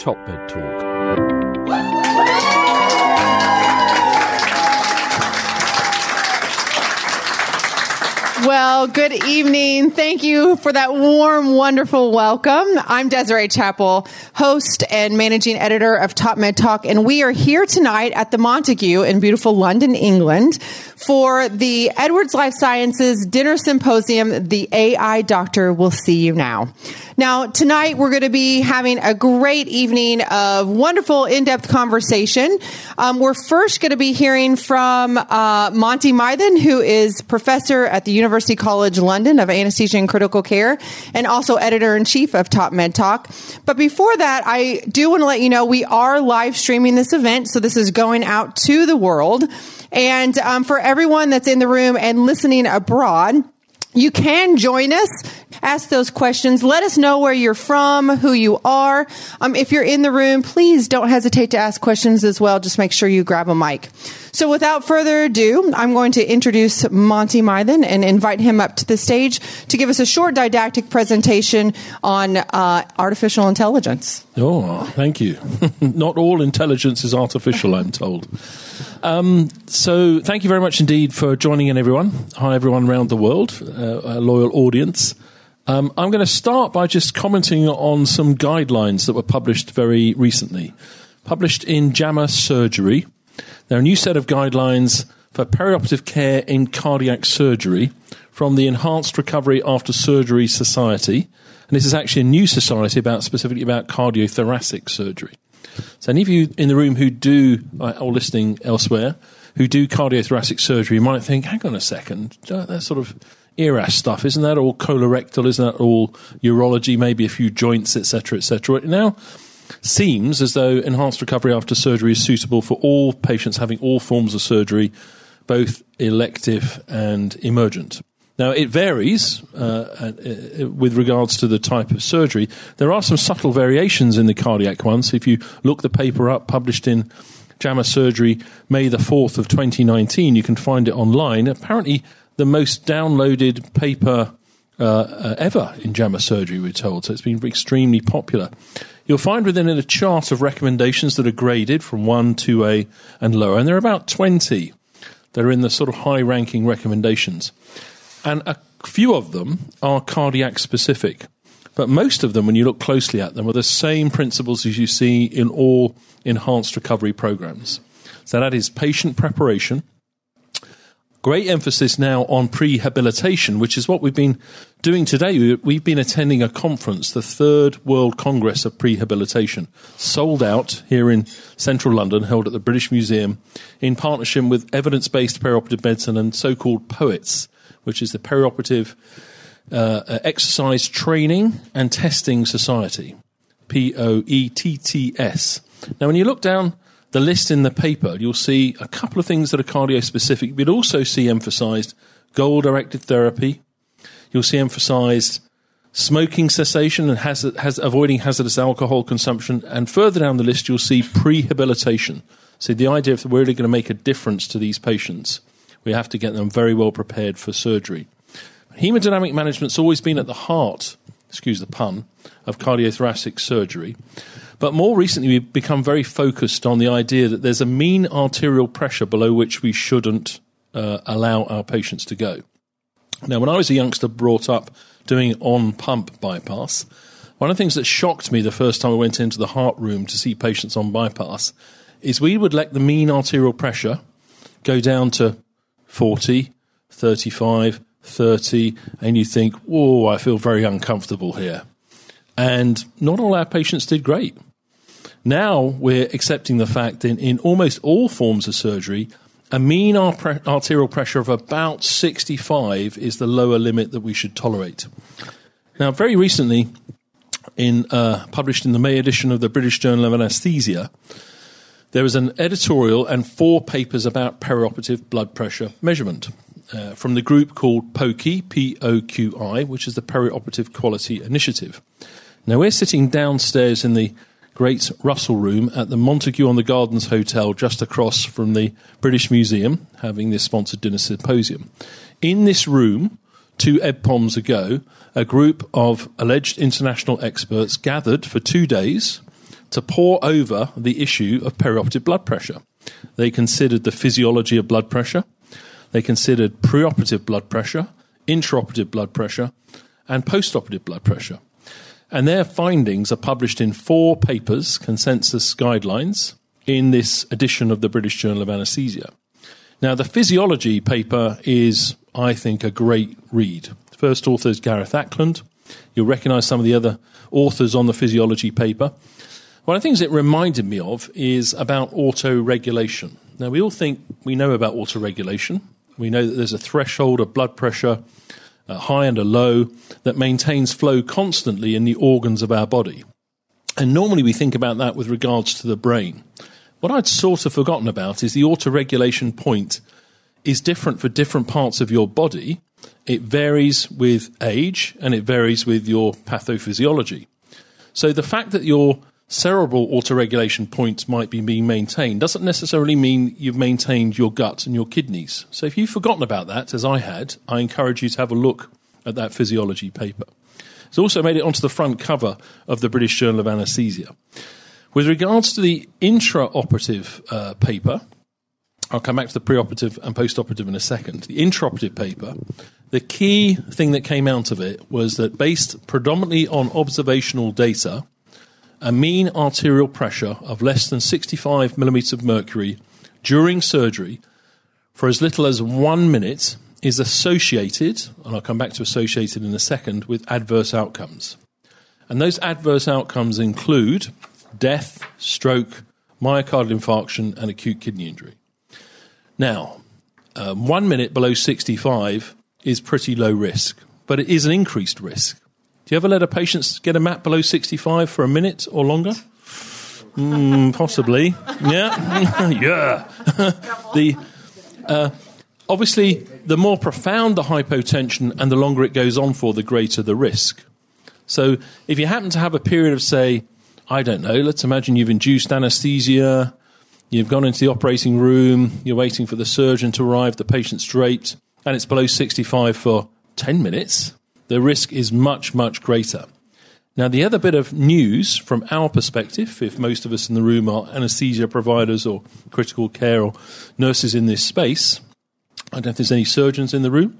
TopMedTalk. Well, good evening. Thank you for that warm, wonderful welcome. I'm Desiree, Chappell, host and managing editor of TopMedTalk, and we are here tonight at the Montague in beautiful London, England, for the Edwards Lifesciences Dinner Symposium, The AI Doctor Will See You Now. Now, tonight we're going to be having a great evening of wonderful, in-depth conversation. We're first going to be hearing from Monty Mythen, who is professor at the University College London of Anesthesia and Critical Care, and also editor-in-chief of TopMedTalk. But before that, I do want to let you know we are live streaming this event, so this is going out to the world. And for everyone that's in the room and listening abroad, you can join us, ask those questions. Let us know where you're from, who you are. If you're in the room, please don't hesitate to ask questions as well. Just make sure you grab a mic. So without further ado, I'm going to introduce Monty Mythen and invite him up to the stage to give us a short didactic presentation on artificial intelligence. Oh, thank you. Not all intelligence is artificial, I'm told. So thank you very much indeed for joining in, everyone. Hi, everyone around the world, a loyal audience. I'm going to start by just commenting on some guidelines that were published very recently. Published in JAMA Surgery. They're a new set of guidelines for perioperative care in cardiac surgery from the Enhanced Recovery After Surgery Society. And this is actually a new society specifically about cardiothoracic surgery. So any of you in the room who do, or listening elsewhere, who do cardiothoracic surgery might think, hang on a second, that sort of ERAS stuff, isn't that all colorectal, isn't that all urology, maybe a few joints, etc., etc. It now seems as though enhanced recovery after surgery is suitable for all patients having all forms of surgery, both elective and emergent. Now, it varies with regards to the type of surgery. There are some subtle variations in the cardiac one. So if you look the paper up, published in JAMA Surgery, May the 4th of 2019, you can find it online. Apparently, the most downloaded paper ever in JAMA Surgery, we're told. So it's been extremely popular. You'll find within it a chart of recommendations that are graded from 1, 2A and lower. And there are about 20 that are in the sort of high-ranking recommendations. And a few of them are cardiac specific. But most of them, when you look closely at them, are the same principles as you see in all enhanced recovery programs. So that is patient preparation. Great emphasis now on prehabilitation, which is what we've been doing today. We've been attending a conference, the Third World Congress of Prehabilitation, sold out here in central London, held at the British Museum, in partnership with Evidence-Based Perioperative Medicine and so-called POETS, which is the Perioperative Exercise Training and Testing Society, POETTS. Now, when you look down the list in the paper, you'll see a couple of things that are cardio-specific, but also see emphasized goal-directed therapy. You'll see emphasized smoking cessation and avoiding hazardous alcohol consumption. And further down the list, you'll see prehabilitation. So the idea if we're really going to make a difference to these patients, we have to get them very well prepared for surgery. Hemodynamic management's always been at the heart, excuse the pun, of cardiothoracic surgery. But more recently, we've become very focused on the idea that there's a mean arterial pressure below which we shouldn't allow our patients to go. Now, when I was a youngster brought up doing on-pump bypass, one of the things that shocked me the first time I went into the heart room to see patients on bypass is we would let the mean arterial pressure go down to 40, 35, 30, and you think, whoa, I feel very uncomfortable here. And not all our patients did great. Now we're accepting the fact that in almost all forms of surgery, a mean arterial pressure of about 65 is the lower limit that we should tolerate. Now, very recently, published in the May edition of the British Journal of Anaesthesia, there was an editorial and 4 papers about perioperative blood pressure measurement from the group called POQI, P-O-Q-I, which is the Perioperative Quality Initiative. Now, we're sitting downstairs in the Great Russell Room at the Montague on the Gardens Hotel just across from the British Museum, having this sponsored dinner symposium. In this room, 2 EBPOMs ago, a group of alleged international experts gathered for 2 days, to pore over the issue of perioperative blood pressure. They considered the physiology of blood pressure. They considered preoperative blood pressure, intraoperative blood pressure, and postoperative blood pressure. And their findings are published in 4 papers, consensus guidelines, in this edition of the British Journal of Anaesthesia. Now, the physiology paper is, I think, a great read. The first author is Gareth Ackland. You'll recognise some of the other authors on the physiology paper. One of the things it reminded me of is about autoregulation. Now, we all think we know about autoregulation. We know that there's a threshold of blood pressure, a high and a low, that maintains flow constantly in the organs of our body. And normally we think about that with regards to the brain. What I'd sort of forgotten about is the autoregulation point is different for different parts of your body. It varies with age and it varies with your pathophysiology. So the fact that your cerebral autoregulation points might be being maintained doesn't necessarily mean you've maintained your gut and your kidneys. So if you've forgotten about that, as I had, I encourage you to have a look at that physiology paper. It's also made it onto the front cover of the British Journal of Anaesthesia. With regards to the intraoperative paper, I'll come back to the preoperative and postoperative in a second. The intraoperative paper, the key thing that came out of it was that based predominantly on observational data, a mean arterial pressure of less than 65 millimeters of mercury during surgery for as little as 1 minute is associated, and I'll come back to associated in a second, with adverse outcomes. And those adverse outcomes include death, stroke, myocardial infarction, and acute kidney injury. Now, 1 minute below 65 is pretty low risk, but it is an increased risk. Do you ever let a patient get a MAP below 65 for a minute or longer? Possibly. Yeah. Yeah. Obviously, the more profound the hypotension and the longer it goes on for, the greater the risk. So if you happen to have a period of, say, I don't know, let's imagine you've induced anaesthesia, you've gone into the operating room, you're waiting for the surgeon to arrive, the patient's draped, and it's below 65 for 10 minutes, the risk is much, much greater. Now, the other bit of news from our perspective, if most of us in the room are anaesthesia providers or critical care or nurses in this space, I don't know if there's any surgeons in the room,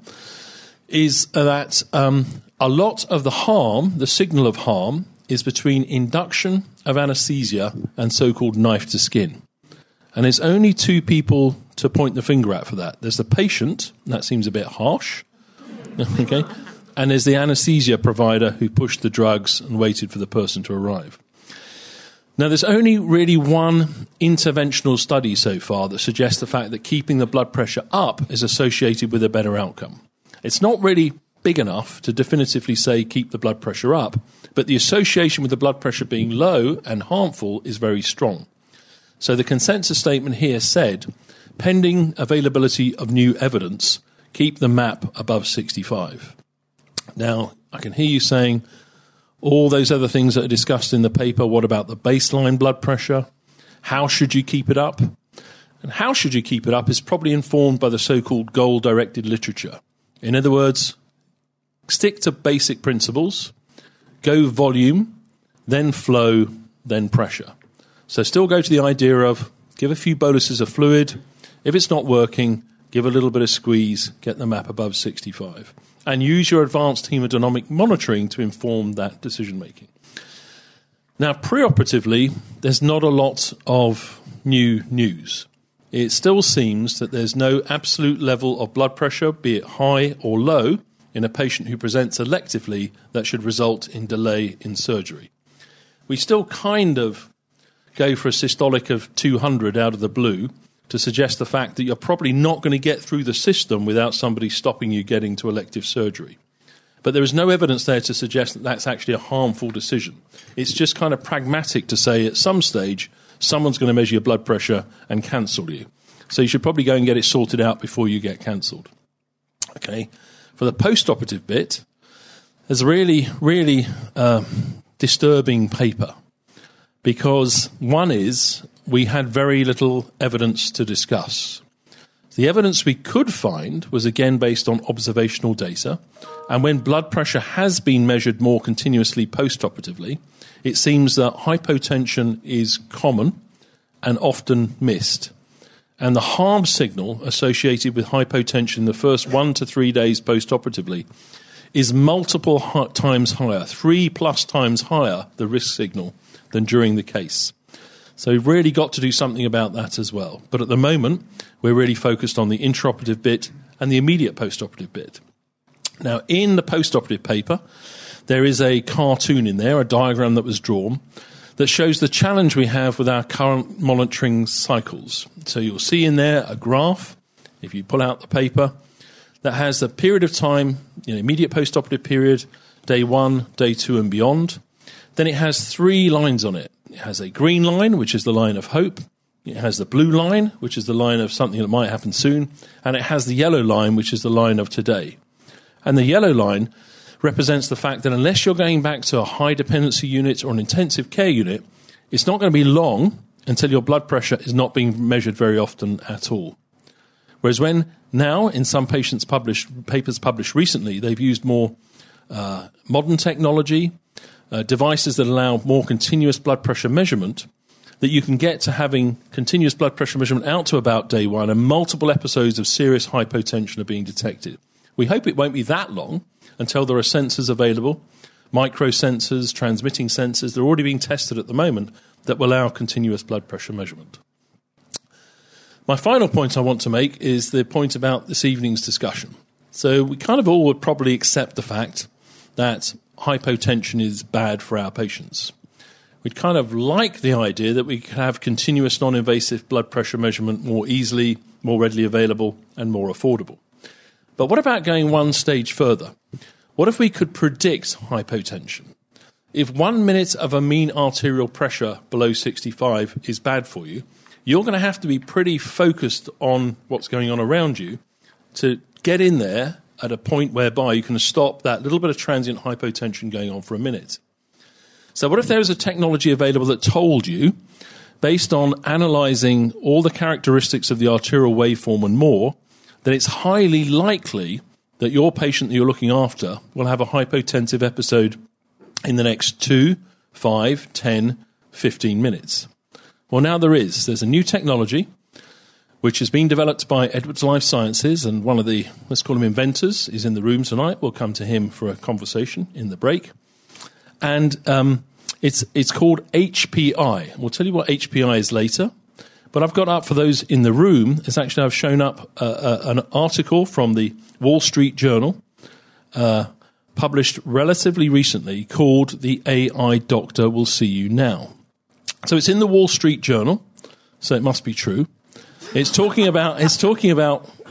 is that a lot of the harm, the signal of harm, is between induction of anaesthesia and so-called knife to skin. And there's only 2 people to point the finger at for that. There's the patient, and that seems a bit harsh, okay? And there's the anaesthesia provider who pushed the drugs and waited for the person to arrive. Now, there's only really one interventional study so far that suggests the fact that keeping the blood pressure up is associated with a better outcome. It's not really big enough to definitively say keep the blood pressure up, but the association with the blood pressure being low and harmful is very strong. So the consensus statement here said, pending availability of new evidence, keep the MAP above 65. Now, I can hear you saying, all those other things that are discussed in the paper, what about the baseline blood pressure? How should you keep it up? And how should you keep it up is probably informed by the so-called goal-directed literature. In other words, stick to basic principles, go volume, then flow, then pressure. So still go to the idea of give a few boluses of fluid. If it's not working, give a little bit of squeeze, get the MAP above 65. And use your advanced hemodynamic monitoring to inform that decision-making. Now, preoperatively, there's not a lot of new news. It still seems that there's no absolute level of blood pressure, be it high or low, in a patient who presents electively that should result in delay in surgery. We still kind of go for a systolic of 200 out of the blue to suggest the fact that you're probably not going to get through the system without somebody stopping you getting to elective surgery. But there is no evidence there to suggest that that's actually a harmful decision. It's just kind of pragmatic to say at some stage someone's going to measure your blood pressure and cancel you. So you should probably go and get it sorted out before you get cancelled. Okay. For the post-operative bit, there's a really disturbing paper because one is we had very little evidence to discuss. The evidence we could find was again based on observational data, and when blood pressure has been measured more continuously post-operatively, it seems that hypotension is common and often missed. And the harm signal associated with hypotension the first 1 to 3 days post-operatively is multiple times higher, 3+ times higher, the risk signal, than during the case. So we've really got to do something about that as well. But at the moment, we're really focused on the intraoperative bit and the immediate post-operative bit. Now, in the post-operative paper, there is a cartoon in there, a diagram that was drawn, that shows the challenge we have with our current monitoring cycles. So you'll see in there a graph, if you pull out the paper, that has the period of time, immediate post-operative period, day 1, day 2 and beyond. Then it has 3 lines on it. It has a green line, which is the line of hope. It has the blue line, which is the line of something that might happen soon. And it has the yellow line, which is the line of today. And the yellow line represents the fact that unless you're going back to a high dependency unit or an intensive care unit, it's not going to be long until your blood pressure is not being measured very often at all. Whereas when now, in some papers published recently, they've used more modern technology, devices that allow more continuous blood pressure measurement, that you can get to having continuous blood pressure measurement out to about day 1 and multiple episodes of serious hypotension are being detected. We hope it won't be that long until there are sensors available, microsensors, transmitting sensors. They're already being tested at the moment that will allow continuous blood pressure measurement. My final point I want to make is the point about this evening's discussion. So we kind of all would probably accept the fact that hypotension is bad for our patients. We'd kind of like the idea that we could have continuous non-invasive blood pressure measurement more easily, more readily available, and more affordable. But what about going one stage further? What if we could predict hypotension? If 1 minute of a mean arterial pressure below 65 is bad for you, you're going to have to be pretty focused on what's going on around you to get in there at a point whereby you can stop that little bit of transient hypotension going on for a minute. So what if there was a technology available that told you, based on analysing all the characteristics of the arterial waveform and more, that it's highly likely that your patient that you're looking after will have a hypotensive episode in the next 2, 5, 10, 15 minutes? Well, now there's a new technology which has been developed by Edwards Lifesciences, and one of the, let's call him inventors, is in the room tonight. We'll come to him for a conversation in the break. And it's called HPI. We'll tell you what HPI is later. But I've got up for those in the room, I've shown up an article from the Wall Street Journal, published relatively recently, called "The AI Doctor Will See You Now." So it's in the Wall Street Journal, so it must be true. It's talking about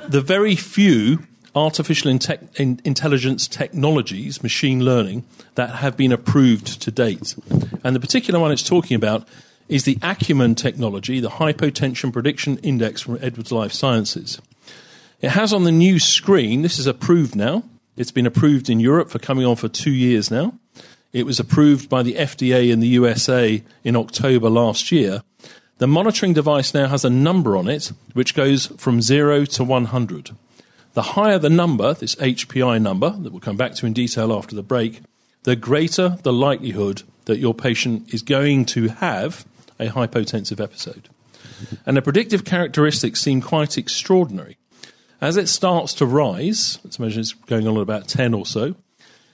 the very few artificial intelligence technologies, machine learning, that have been approved to date. And the particular one it's talking about is the Acumen technology, the Hypotension Prediction Index from Edwards Lifesciences. It has on the new screen, this is approved now. It's been approved in Europe for coming on for 2 years now. It was approved by the FDA in the USA in October last year. The monitoring device now has a number on it, which goes from 0 to 100. The higher the number, this HPI number, that we'll come back to in detail after the break, the greater the likelihood that your patient is going to have a hypotensive episode. And the predictive characteristics seem quite extraordinary. As it starts to rise, let's imagine it's going on at about 10 or so,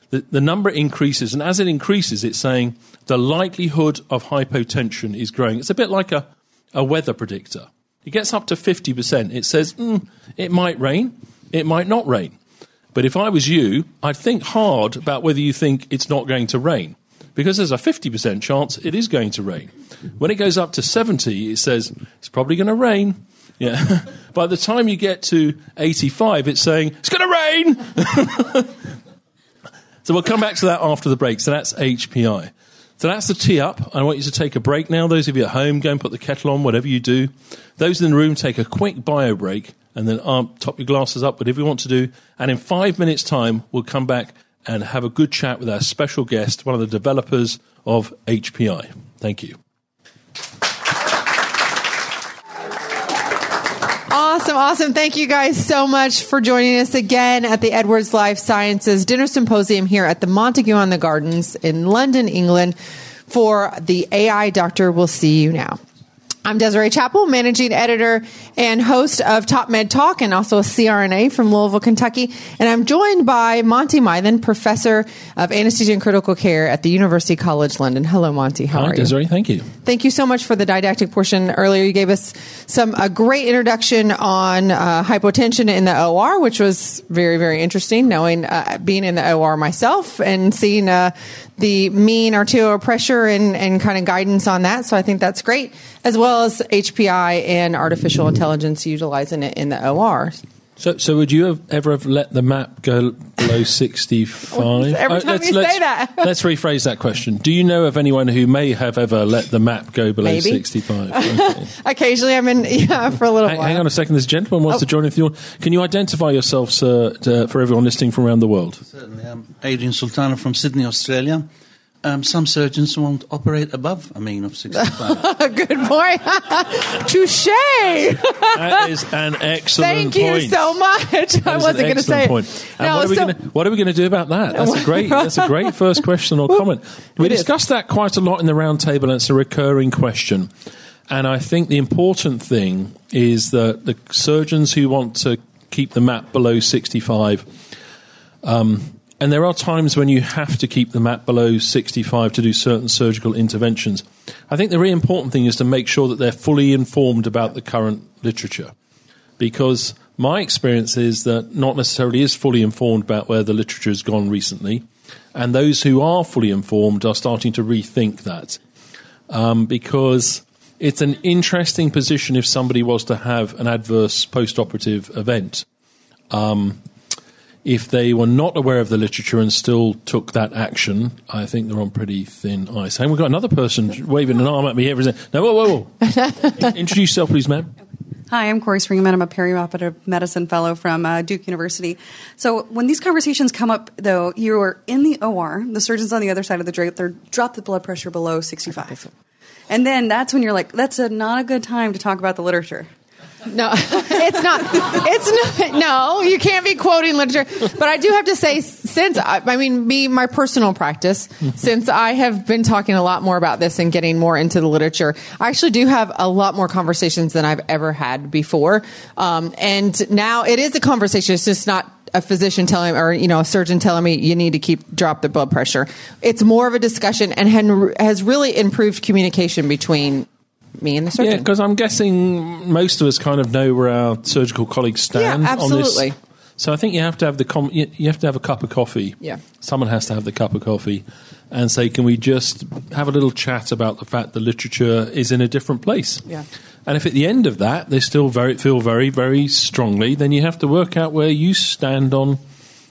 the number increases, and as it increases, it's saying the likelihood of hypotension is growing. It's a bit like a weather predictor. It gets up to 50%. It says, it might rain, it might not rain. But if I was you, I'd think hard about whether you think it's not going to rain, because there's a 50% chance it is going to rain. When it goes up to 70, it says, it's probably going to rain. Yeah. By the time you get to 85, it's saying, it's going to rain! So we'll come back to that after the break. So that's HPI. So that's the tee up. I want you to take a break now. Those of you at home, go and put the kettle on, whatever you do. Those in the room, take a quick bio break, and then top your glasses up, whatever you want to do. And in 5 minutes' time, we'll come back and have a good chat with our special guest, one of the developers of HPI. Thank you. Awesome. Thank you guys so much for joining us again at the Edwards Life Sciences Dinner Symposium here at the Montague on the Gardens in London, England for the AI Doctor Will See You Now. I'm Desiree Chappell, managing editor and host of TopMedTalk and also a CRNA from Louisville, Kentucky. And I'm joined by Monty Mythen, professor of anesthesia and critical care at the University College London. Hello, Monty. How are you? Hi, Desiree. Thank you. Thank you so much for the didactic portion. Earlier, you gave us a great introduction on hypotension in the OR, which was very, very interesting, knowing being in the OR myself and seeing the mean arterial pressure and kind of guidance on that. So I think that's great, as well as HPI and artificial intelligence utilizing it in the OR. So would you ever have let the map go below 65? Every time you say that. Let's rephrase that question. Do you know of anyone who may have ever let the map go below 65? Okay. Occasionally I'm in, for a little while. Hang on a second. This gentleman wants to join with you. Can you identify yourself, sir, for everyone listening from around the world? Certainly. I'm Adrian Sultana from Sydney, Australia. Some surgeons won't operate above a mean of 65. Good point. Touche. That is an excellent point. Thank you so much. I wasn't going to say it. What are we going to do about that? That's a great first question or comment. We discussed that quite a lot in the round table, and it's a recurring question. And I think the important thing is that the surgeons who want to keep the map below 65, and there are times when you have to keep the map below 65 to do certain surgical interventions. I think the really important thing is to make sure that they're fully informed about the current literature. Because my experience is that not necessarily is fully informed about where the literature has gone recently. And those who are fully informed are starting to rethink that. Because it's an interesting position if somebody was to have an adverse post-operative event. If they were not aware of the literature and still took that action, I think they're on pretty thin ice. And we've got another person waving an arm at me here. No, whoa. Introduce yourself, please, ma'am. Hi, I'm Corey Springman. I'm a perioperative medicine fellow from Duke University. So when these conversations come up, though, you're in the OR, the surgeon's on the other side of the drape, they're drop the blood pressure below 65. And then that's when you're like, that's not a good time to talk about the literature. No, it's not. No, you can't be quoting literature. But I do have to say, my personal practice, since I have been talking a lot more about this and getting more into the literature, I actually do have a lot more conversations than I've ever had before. And now it is a conversation. It's just not a physician telling me, or a surgeon telling me you need to drop the blood pressure. It's more of a discussion and has really improved communication between me and the surgeon. Yeah, because I'm guessing most of us kind of know where our surgical colleagues stand absolutely. on this. So I think you have to have you have to have a cup of coffee. Yeah. Someone has to have the cup of coffee and say, can we just have a little chat about the fact the literature is in a different place? Yeah. And if at the end of that they still feel very, very strongly, then you have to work out where you stand on.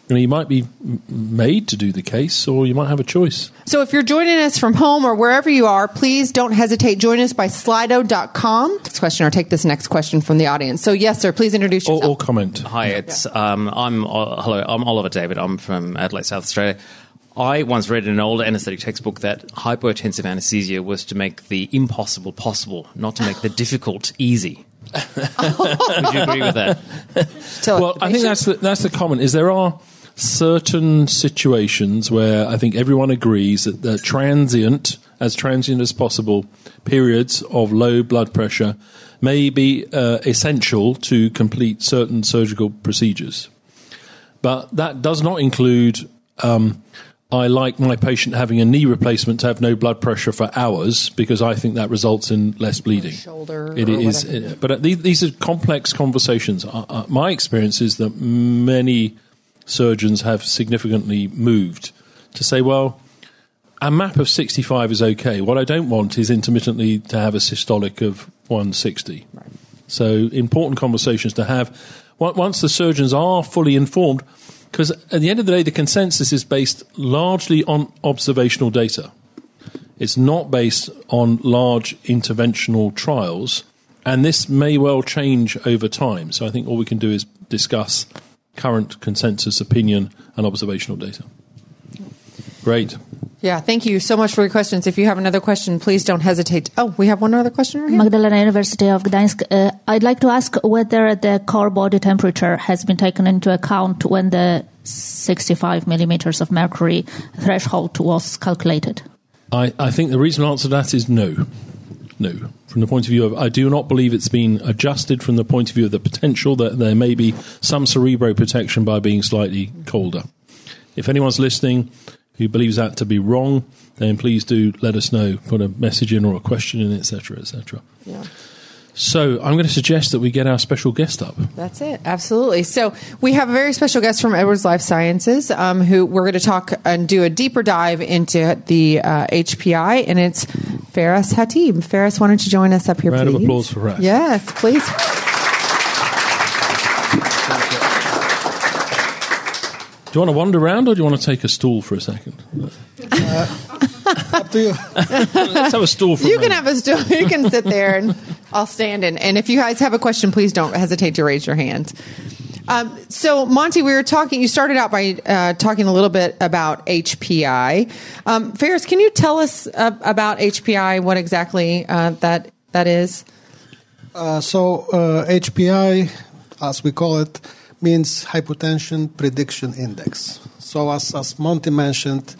You might be made to do the case, or you might have a choice. So if you're joining us from home or wherever you are, please don't hesitate. Join us by slido.com. Next question, or take this next question from the audience. So yes, sir, please introduce yourself. Or comment. Hi, I'm Oliver David. I'm from Adelaide, South Australia. I once read in an old anaesthetic textbook that hypotensive anaesthesia was to make the impossible possible, not to make the difficult easy. Would you agree with that? Well, I think that's the comment. Is there are certain situations where I think everyone agrees that the transient as possible, periods of low blood pressure may be essential to complete certain surgical procedures. But that does not include, I like my patient having a knee replacement to have no blood pressure for hours, because I think that results in less bleeding. Shoulder. But these are complex conversations. My experience is that many surgeons have significantly moved to say, well, a map of 65 is okay. What I don't want is intermittently to have a systolic of 160. Right. So important conversations to have once the surgeons are fully informed, because at the end of the day, the consensus is based largely on observational data. It's not based on large interventional trials, and this may well change over time. So I think all we can do is discuss current consensus opinion and observational data. Great. Yeah, thank you so much for your questions. If you have another question, please don't hesitate. Oh, we have one other question right here. Magdalena, University of Gdańsk. I'd like to ask whether the core body temperature has been taken into account when the 65 millimeters of mercury threshold was calculated. I think the reasonable answer to that is no. No. From the point of view of, I do not believe it's been adjusted from the point of view of the potential that there may be some cerebroprotection by being slightly colder. If anyone's listening who believes that to be wrong, then please do let us know. Put a message in or a question in, etc., etc. Yeah. So I'm going to suggest that we get our special guest up. That's it. Absolutely. So we have a very special guest from Edwards Lifesciences who we're going to talk and do a deeper dive into the HPI, and it's Feras Hatib. Feras, why don't you join us up here, Round please? of applause for Feras. Yes, please. Do you want to wander around or do you want to take a stool for a second? Up to you. Let's have a stool for You a can moment. have a stool. You can sit there, and I'll stand in. And if you guys have a question, please don't hesitate to raise your hand. So, Monty, we were talking. You started out by talking a little bit about HPI. Feras, can you tell us about HPI? What exactly that is? HPI, as we call it, means Hypotension Prediction Index. So, as Monty mentioned,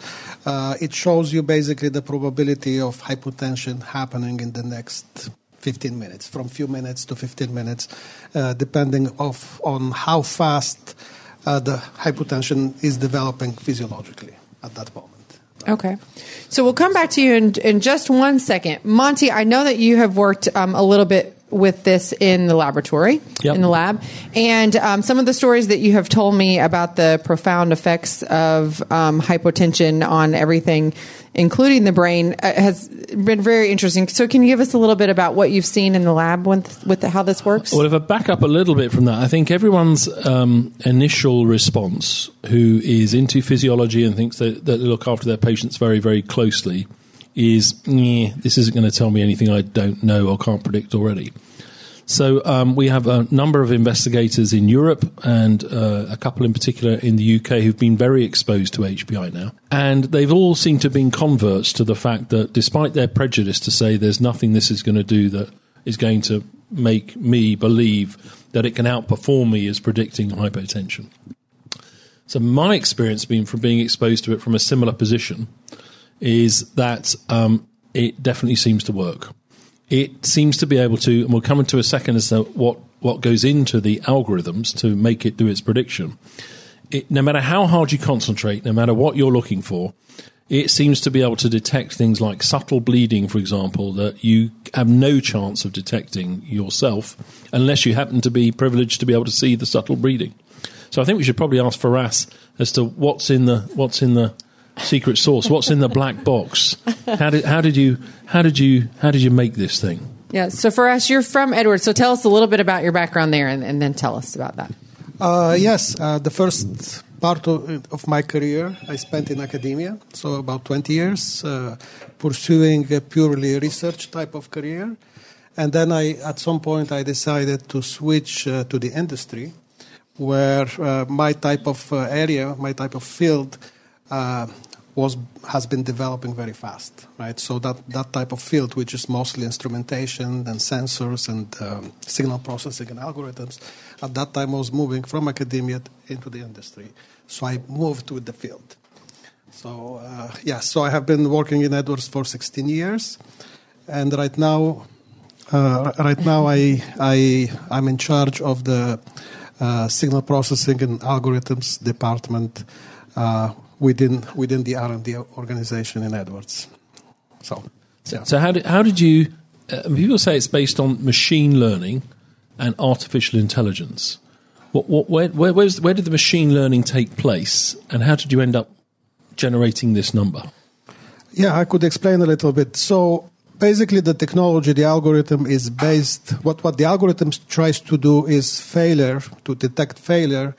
it shows you basically the probability of hypotension happening in the next 15 minutes, from few minutes to 15 minutes, depending on how fast the hypotension is developing physiologically at that moment. Okay. So we'll come back to you in just 1 second. Monty, I know that you have worked a little bit with this in the laboratory, Yep. in the lab. And some of the stories that you have told me about the profound effects of hypotension on everything, including the brain, has been very interesting. So can you give us a little bit about what you've seen in the lab with how this works? Well, if I back up a little bit from that, I think everyone's initial response who is into physiology and thinks that they look after their patients very, very closely is, this isn't going to tell me anything I don't know or can't predict already. So we have a number of investigators in Europe and a couple in particular in the UK who've been very exposed to HPI now. And they've all seemed to have been converts to the fact that despite their prejudice to say there's nothing this is going to do that is going to make me believe that it can outperform me as predicting hypotension. So my experience being from being exposed to it from a similar position is that it definitely seems to work. It seems to be able to, and we'll come into a second as to what goes into the algorithms to make it do its prediction. No matter how hard you concentrate, no matter what you're looking for, it seems to be able to detect things like subtle bleeding, for example, that you have no chance of detecting yourself unless you happen to be privileged to be able to see the subtle bleeding. So I think we should probably ask Feras as to what's in the secret sauce. What's in the black box? How did you make this thing? Yeah. So Feras, you're from Edwards. So tell us a little bit about your background there, and then tell us about that. Yes, the first part of my career I spent in academia, so about 20 years, pursuing a purely research type of career. And then at some point I decided to switch to the industry, where my type of area, my type of field has been developing very fast, right? So that type of field, which is mostly instrumentation and sensors and signal processing and algorithms, at that time I was moving from academia into the industry. So I moved with the field. So so I have been working in Edwards for 16 years, and right now I'm in charge of the signal processing and algorithms department within the R&D organization in Edwards. So how did you? People say it's based on machine learning and artificial intelligence. Where did the machine learning take place, and how did you end up generating this number? Yeah, I could explain a little bit. So basically, the technology, the algorithm is based. What the algorithm tries to do is to detect failure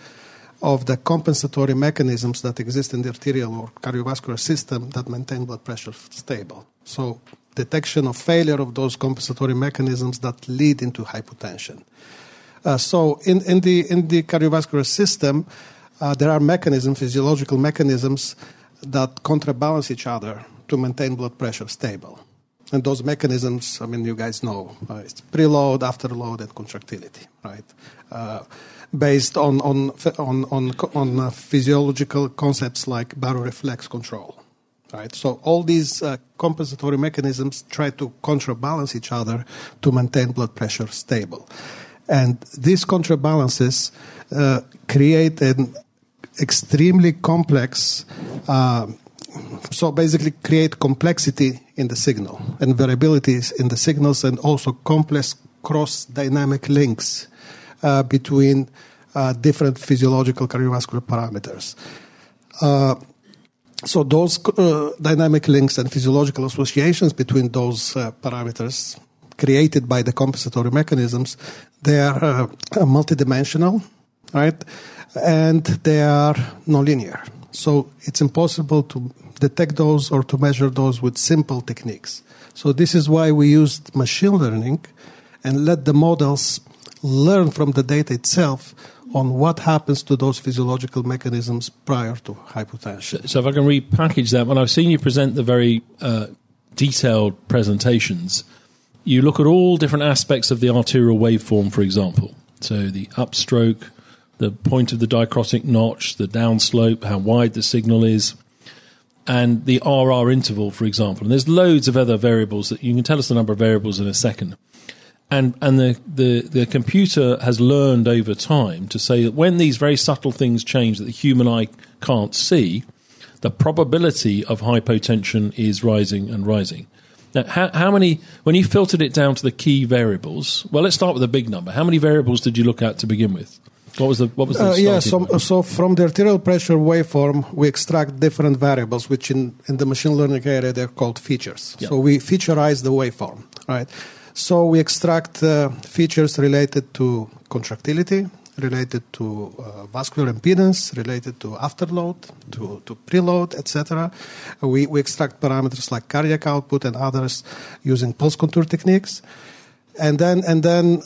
of the compensatory mechanisms that exist in the arterial or cardiovascular system that maintain blood pressure stable. So detection of failure of those compensatory mechanisms that lead into hypotension. So in the cardiovascular system, there are physiological mechanisms that counterbalance each other to maintain blood pressure stable. And those mechanisms, I mean, you guys know, it's preload, afterload, and contractility, right? Based on physiological concepts like baroreflex control, right? So all these compensatory mechanisms try to counterbalance each other to maintain blood pressure stable. And these counterbalances create an extremely complex, so basically create complexity in the signal and variabilities in the signals, and also complex cross-dynamic links between different physiological cardiovascular parameters. So those dynamic links and physiological associations between those parameters created by the compensatory mechanisms, they are multidimensional, right? And they are nonlinear. So it's impossible to detect those or to measure those with simple techniques. So this is why we used machine learning and let the models learn from the data itself on what happens to those physiological mechanisms prior to hypotension. So if I can repackage that, when I've seen you present the very detailed presentations, you look at all different aspects of the arterial waveform, for example. So the upstroke, the point of the dichrotic notch, the downslope, how wide the signal is, and the RR interval, for example. And there's loads of other variables that you can tell us the number of variables in a second. And the computer has learned over time to say that when these very subtle things change that the human eye can't see, the probability of hypotension is rising and rising. Now, how many, when you filtered it down to the key variables, well, let's start with a big number. How many variables did you look at to begin with? What was the so from the arterial pressure waveform, we extract different variables, which in the machine learning area, they're called features. Yep. So we featureize the waveform, right? So we extract features related to contractility, related to vascular impedance, related to afterload, to preload, etc. We extract parameters like cardiac output and others using pulse contour techniques. And then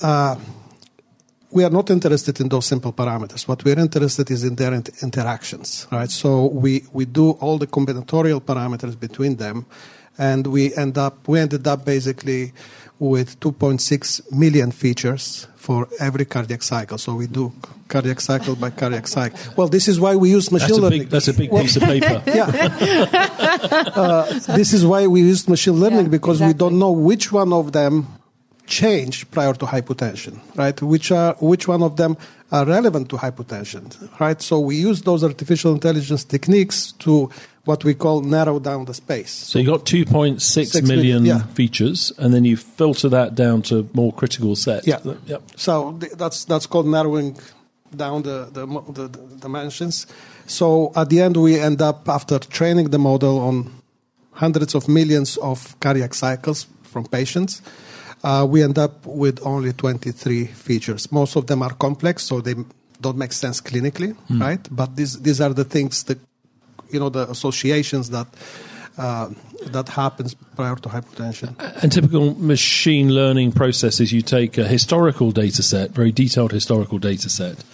we are not interested in those simple parameters. What we're interested is in their interactions, right? So we do all the combinatorial parameters between them, and we ended up basically with 2.6 million features for every cardiac cycle. So we do cardiac cycle by cardiac cycle. Well, this is why we use machine learning. That's a big piece of paper. Yeah. This is why we use machine learning, because we don't know which one of them change prior to hypotension, right? Which one of them are relevant to hypotension, right? So we use those artificial intelligence techniques to what we call narrow down the space. So you got 2.6 million features, and then you filter that down to more critical sets. Yeah. Yep. So that's called narrowing down the dimensions. So at the end, we end up, after training the model on hundreds of millions of cardiac cycles from patients, we end up with only 23 features. Most of them are complex, so they don't make sense clinically, right? But these are the things that, the associations that happens prior to hypotension. And typical machine learning processes, you take a historical data set, very detailed historical data set,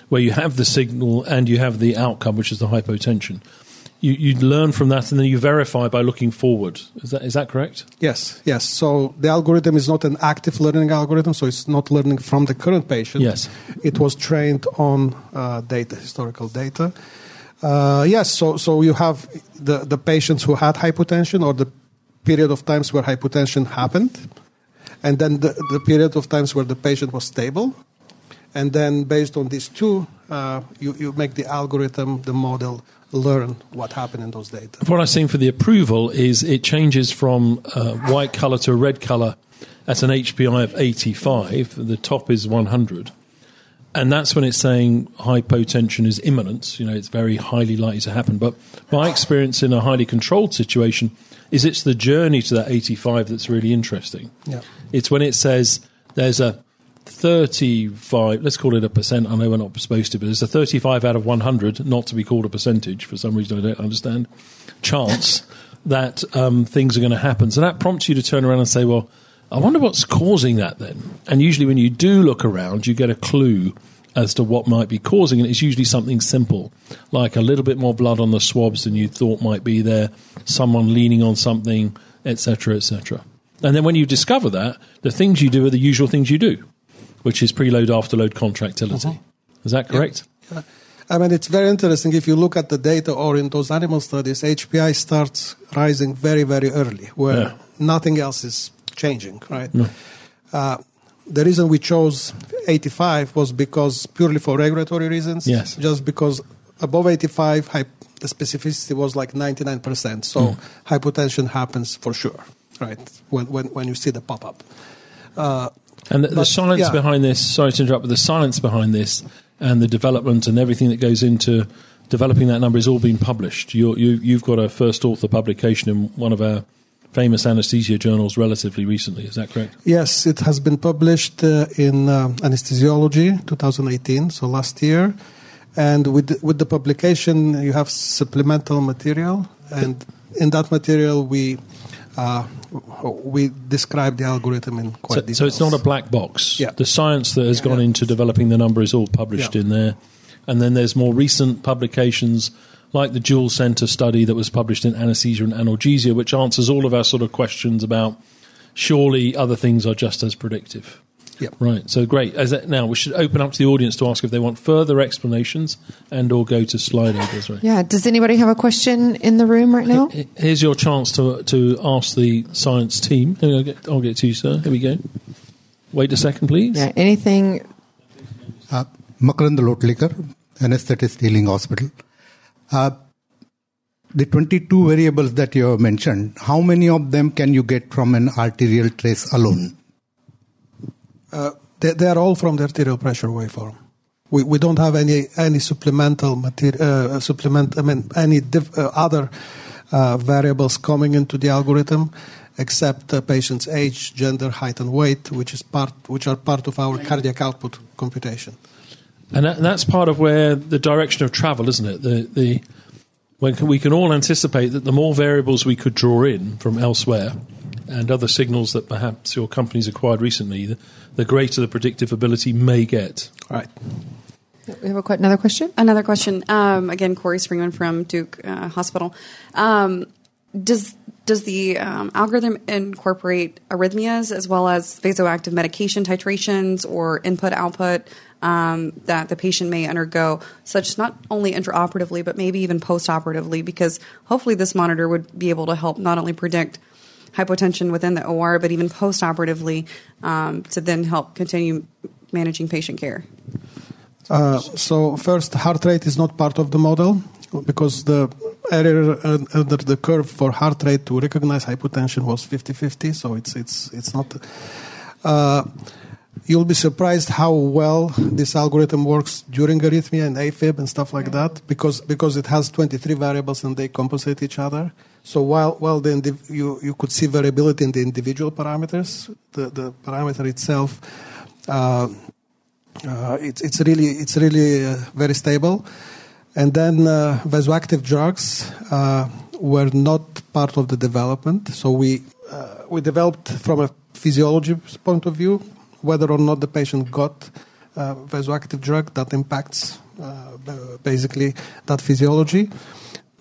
where you have the signal and you have the outcome, which is the hypotension. You learn from that, and then you verify by looking forward. Is that correct? Yes. So the algorithm is not an active learning algorithm, so it's not learning from the current patient. Yes. It was trained on historical data. So you have the patients who had hypotension, or the period of times where hypotension happened, and then the period of times where the patient was stable. And then based on these two, you make the algorithm, the model, learn what happened in those data. What I've seen for the approval is it changes from white color to red color at an HPI of 85. The top is 100. And that's when it's saying hypotension is imminent. It's very highly likely to happen. But my experience in a highly controlled situation is it's the journey to that 85 that's really interesting. Yeah. It's when it says there's a 35, let's call it a percent, I know we're not supposed to, but there's a 35 out of 100, not to be called a percentage, for some reason I don't understand, chance that things are going to happen. So that prompts you to turn around and say, well, I wonder what's causing that then. And usually when you do look around, you get a clue as to what might be causing it. It's usually something simple, like a little bit more blood on the swabs than you thought might be there, someone leaning on something, etc., etc. And then when you discover that, the things you do are the usual things you do, which is preload, afterload contractility. Is that correct? Yeah. I mean, it's very interesting. If you look at the data or in those animal studies, HPI starts rising very, very early, where nothing else is changing, right? No. The reason we chose 85 was because purely for regulatory reasons. Yes. Just because above 85, the specificity was like 99%. So hypotension happens for sure, right? When you see the pop-up. And the science behind this, sorry to interrupt, but the science behind this and the development and everything that goes into developing that number is all being published. You've got a first author publication in one of our famous anesthesia journals relatively recently. Is that correct? Yes, it has been published in Anesthesiology 2018, so last year. And with the publication, you have supplemental material. And in that material, we describe the algorithm in quite detail. So it's not a black box. Yeah. The science that has gone into developing the number is all published in there. And then there's more recent publications like the Dual Center study that was published in Anesthesia and Analgesia, which answers all of our sort of questions about surely other things are just as predictive. Yep. Right. So great. Now we should open up to the audience to ask if they want further explanations and or go to Slido, Desiree. Yeah. Does anybody have a question in the room right now? Here's your chance to ask the science team. I'll get to you, sir. Here we go. Wait a second, please. Yeah. Anything? Makarand Lotlikar, Anesthetist Healing Hospital. The 22 variables that you have mentioned, how many of them can you get from an arterial trace alone? They are all from the arterial pressure waveform. We don't have any supplemental material, other variables coming into the algorithm, except the patient's age, gender, height, and weight, which are part of our cardiac output computation. And that's part of where the direction of travel, isn't it? We can all anticipate that the more variables we could draw in from elsewhere and other signals that perhaps your company's acquired recently, the greater the predictive ability may get. Right. We have another question? Another question. Again, Corey Springman from Duke Hospital. Does the algorithm incorporate arrhythmias as well as vasoactive medication titrations or input-output that the patient may undergo, such not only intraoperatively but maybe even postoperatively? Because hopefully this monitor would be able to help not only predict hypotension within the OR but even postoperatively to then help continue managing patient care. So first, heart rate is not part of the model because the error under the curve for heart rate to recognize hypotension was 50-50, so it's not. You'll be surprised how well this algorithm works during arrhythmia and AFib and stuff like that because it has 23 variables and they compensate each other. So while you could see variability in the individual parameters, the parameter itself. It's really very stable, and then vasoactive drugs were not part of the development. So we developed from a physiology point of view whether or not the patient got vasoactive drug that impacts basically that physiology.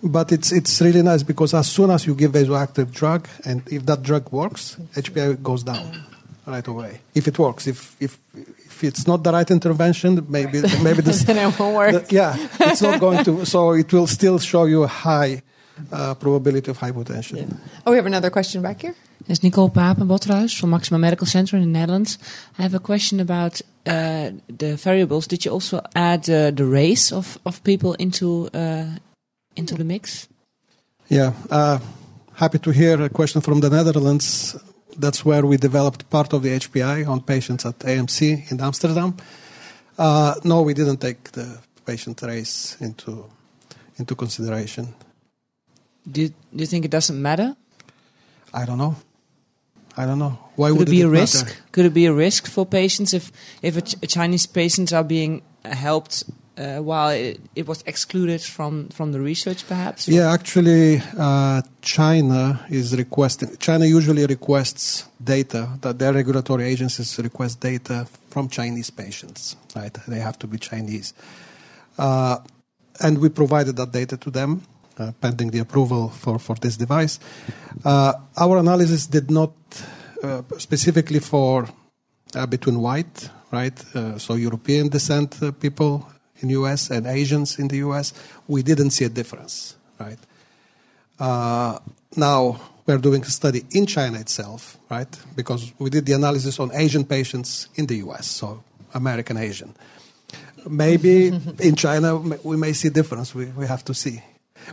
But it's really nice because as soon as you give vasoactive drug, and if that drug works, HPI goes down right away. If it works, if it's not the right intervention, maybe this then it won't work. It's not going to. So it will still show you a high probability of hypotension. Yeah. Oh, we have another question back here. It's Nicole Papen-Botterhuis from Maxima Medical Center in the Netherlands. I have a question about the variables. Did you also add the race of people into the mix? Yeah, happy to hear a question from the Netherlands. That's where we developed part of the HPI on patients at AMC in Amsterdam. No, we didn't take the patient race into consideration. Do you think it doesn't matter? I don't know. Why would it be a risk? Matter? Could it be a risk for patients if Chinese patients are being helped while it was excluded from the research, perhaps? Yeah, actually, China usually requests data, that their regulatory agencies request data from Chinese patients, right? They have to be Chinese. And we provided that data to them, pending the approval for this device. Our analysis did not specifically for between white, right? So European descent people in U.S. and Asians in the U.S., we didn't see a difference, right? Now we're doing a study in China itself, right? Because we did the analysis on Asian patients in the U.S., so American Asian. Maybe in China we may see difference. We have to see.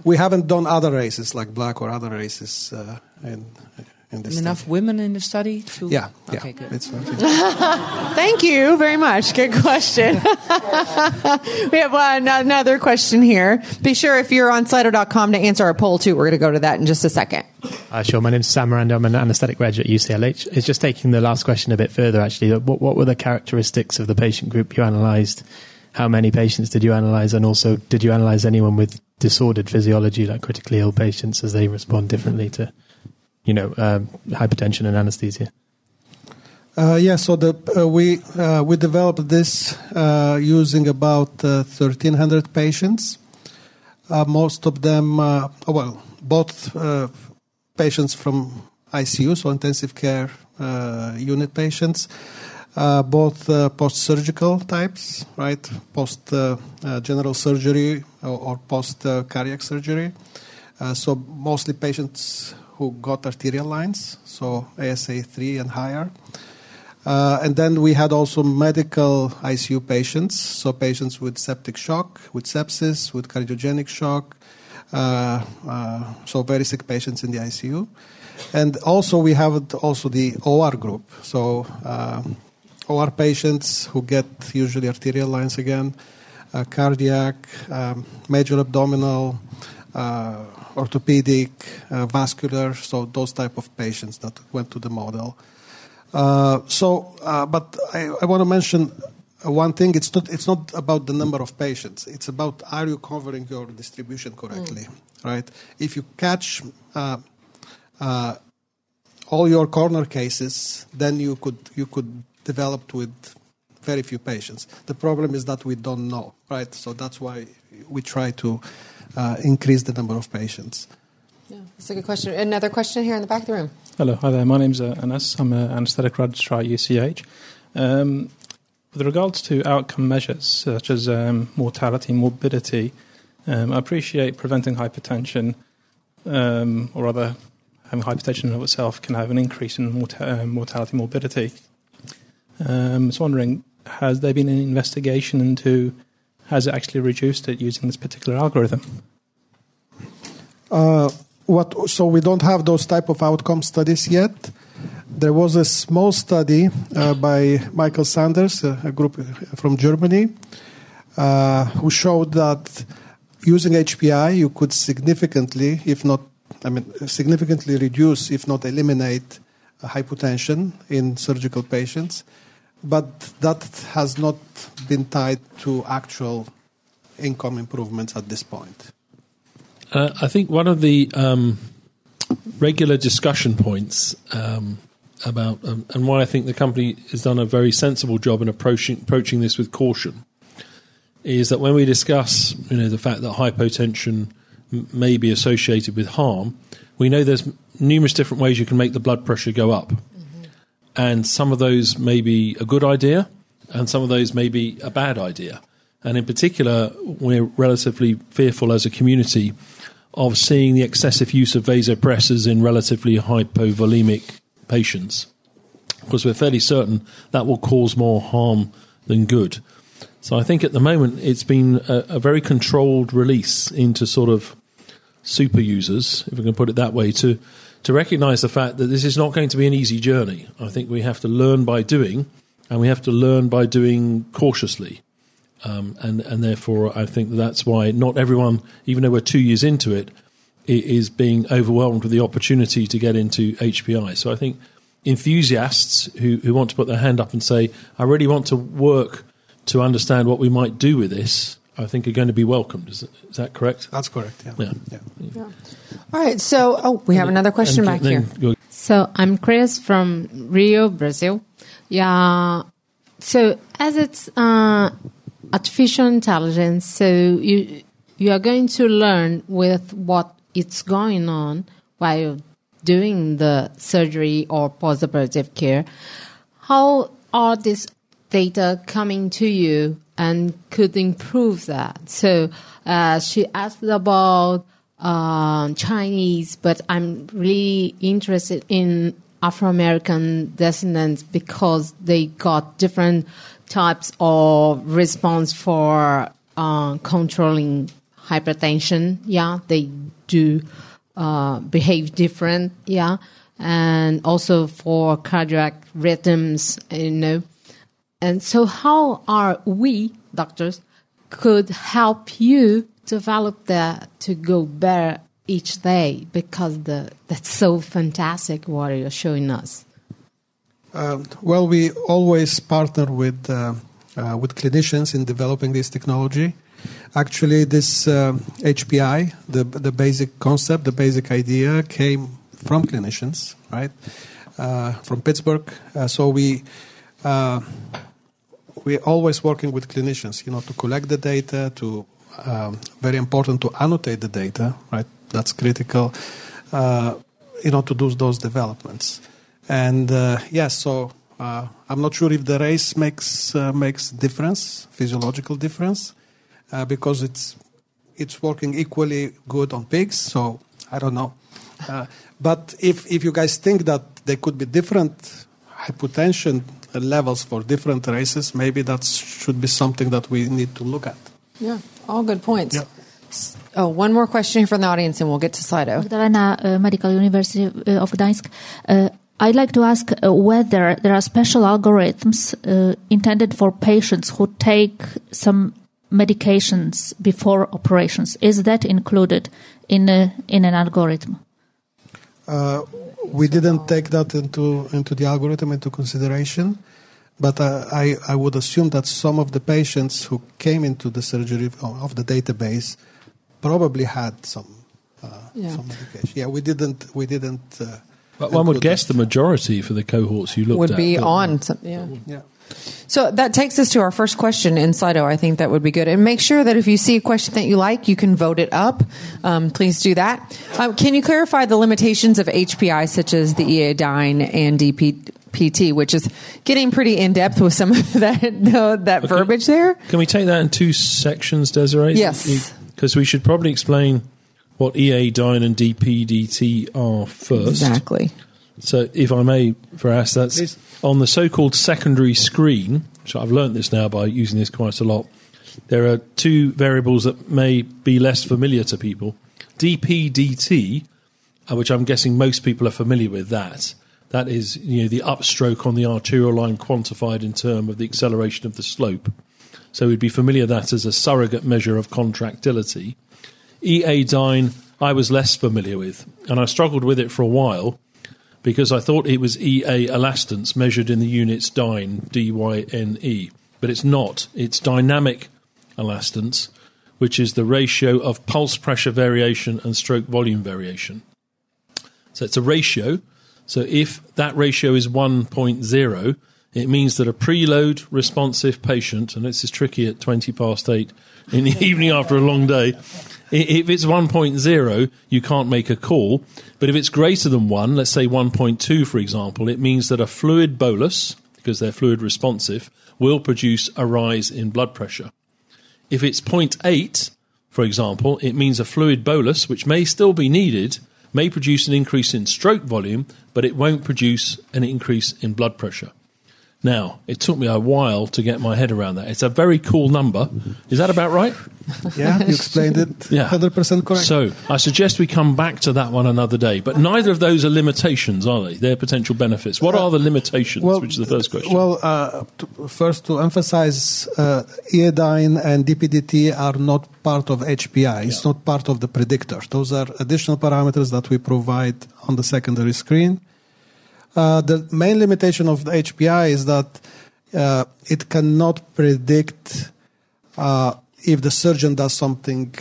We haven't done other races like black or other races in this enough study. women in the study? Yeah. Okay, good. Thank you very much. Good question. We have another question here. Be sure if you're on Slido.com to answer our poll too. We're going to go to that in just a second. Sure. My name's Sam Miranda. I'm an anaesthetic graduate at UCLH. It's just taking the last question a bit further, actually. What were the characteristics of the patient group you analysed? How many patients did you analyse? And also, did you analyse anyone with disordered physiology, like critically ill patients, as they respond differently to, hypertension and anaesthesia? So we developed this using about 1,300 patients. Most of them, both patients from ICU, so intensive care unit patients, both post-surgical types, right? Post-general surgery or post-cardiac surgery. So mostly patients who got arterial lines, so ASA 3 and higher. And then we had also medical ICU patients, so patients with septic shock, with sepsis, with cardiogenic shock, so very sick patients in the ICU. And also we have also the OR group, so OR patients who get usually arterial lines again, cardiac, major abdominal, orthopedic, vascular, so those type of patients that went to the model. But I want to mention one thing. It's not about the number of patients. It's about, are you covering your distribution correctly, right? If you catch all your corner cases, then you could develop with very few patients. The problem is that we don't know, right? So that's why we try to increase the number of patients. Yeah, that's a good question. Another question here in the back of the room. Hello, hi there. My name's Anas. I'm an anaesthetic registrar at UCH. With regards to outcome measures such as mortality, morbidity, I appreciate preventing hypertension, or rather having hypertension in of itself can have an increase in mortality, morbidity. I was wondering, has there been an investigation into has it actually reduced it using this particular algorithm? So we don't have those type of outcome studies yet. There was a small study by Michael Sanders, a group from Germany, who showed that using HPI you could significantly reduce, if not eliminate, hypotension in surgical patients. But that has not been tied to actual income improvements at this point. I think one of the regular discussion points about, and why I think the company has done a very sensible job in approaching this with caution, is that when we discuss, the fact that hypotension may be associated with harm, we know there's numerous different ways you can make the blood pressure go up. And some of those may be a good idea, and some of those may be a bad idea. And in particular, we're relatively fearful as a community of seeing the excessive use of vasopressors in relatively hypovolemic patients, because we're fairly certain that will cause more harm than good. So I think at the moment it's been a very controlled release into sort of super users, if we can put it that way, to recognise the fact that this is not going to be an easy journey. I think we have to learn by doing, and we have to learn by doing cautiously. And therefore, I think that's why not everyone, even though we're 2 years into it, is being overwhelmed with the opportunity to get into HPI. So I think enthusiasts who want to put their hand up and say, I really want to work to understand what we might do with this, I think, are going to be welcomed. Is that correct? That's correct. Yeah. All right. So, we have another question back here. So I'm Chris from Rio, Brazil. Yeah. So as it's artificial intelligence, so you are going to learn with what it's going on while doing the surgery or postoperative care. How are these data coming to you and could improve that? So she asked about Chinese, but I'm really interested in Afro-American descendants because they got different types of response for controlling hypertension. Yeah, they do behave different. Yeah, and also for cardiac rhythms, And so how are we, doctors, could help you develop that to go better each day, because that's so fantastic what you're showing us. Well, we always partner with clinicians in developing this technology. Actually, this HPI, the basic concept, the basic idea came from clinicians, right? From Pittsburgh. So we're always working with clinicians, to collect the data, very important to annotate the data, right? That's critical, to do those developments. And so I'm not sure if the race makes difference, physiological difference, because it's working equally good on pigs. So I don't know. But if you guys think that there could be different hypotension levels for different races, maybe that should be something that we need to look at. Yeah, all good points. Yeah. Oh, one more question from the audience, and we'll get to Slido. Magdalena, Medical University of Gdańsk. I'd like to ask whether there are special algorithms intended for patients who take some medications before operations. Is that included in an algorithm? We didn't take that into the algorithm into consideration, but I would assume that some of the patients who came into the surgery of the database probably had some medication. Yeah, we didn't. But one would guess the majority for the cohorts you looked at would be on some. Yeah. So that takes us to our first question in Slido. I think that would be good. And make sure that if you see a question that you like, you can vote it up. Please do that. Can you clarify the limitations of HPI, such as the EA-Dyne and DPT, which is getting pretty in-depth with some of that verbiage there? Can we take that in two sections, Desiree? Yes. Because we should probably explain what EA-Dyne and DPDT are first. Exactly. So if I may, Feras, that's on the so-called secondary screen. So I've learnt this now by using this quite a lot. There are two variables that may be less familiar to people. DPDT, which I'm guessing most people are familiar with that. That is, the upstroke on the arterial line quantified in terms of the acceleration of the slope. So we'd be familiar with that as a surrogate measure of contractility. EA-Dyne, I was less familiar with, and I struggled with it for a while because I thought it was EA elastance measured in the units dyne, D-Y-N-E. But it's not. It's dynamic elastance, which is the ratio of pulse pressure variation and stroke volume variation. So it's a ratio. So if that ratio is 1.0, it means that a preload responsive patient, and this is tricky at 8:20 in the evening after a long day, if it's 1.0, you can't make a call. But if it's greater than 1, let's say 1.2, for example, it means that a fluid bolus, because they're fluid responsive, will produce a rise in blood pressure. If it's 0.8, for example, it means a fluid bolus, which may still be needed, may produce an increase in stroke volume, but it won't produce an increase in blood pressure. Now, it took me a while to get my head around that. It's a very cool number. Is that about right? Yeah, you explained it 100% correct. So I suggest we come back to that one another day. But neither of those are limitations, are they? They're potential benefits. What are the limitations, which is the first question? Well, first to emphasize, EA-Dyne and DPDT are not part of HPI. It's not part of the predictor. Those are additional parameters that we provide on the secondary screen. The main limitation of the HPI is that it cannot predict if the surgeon does something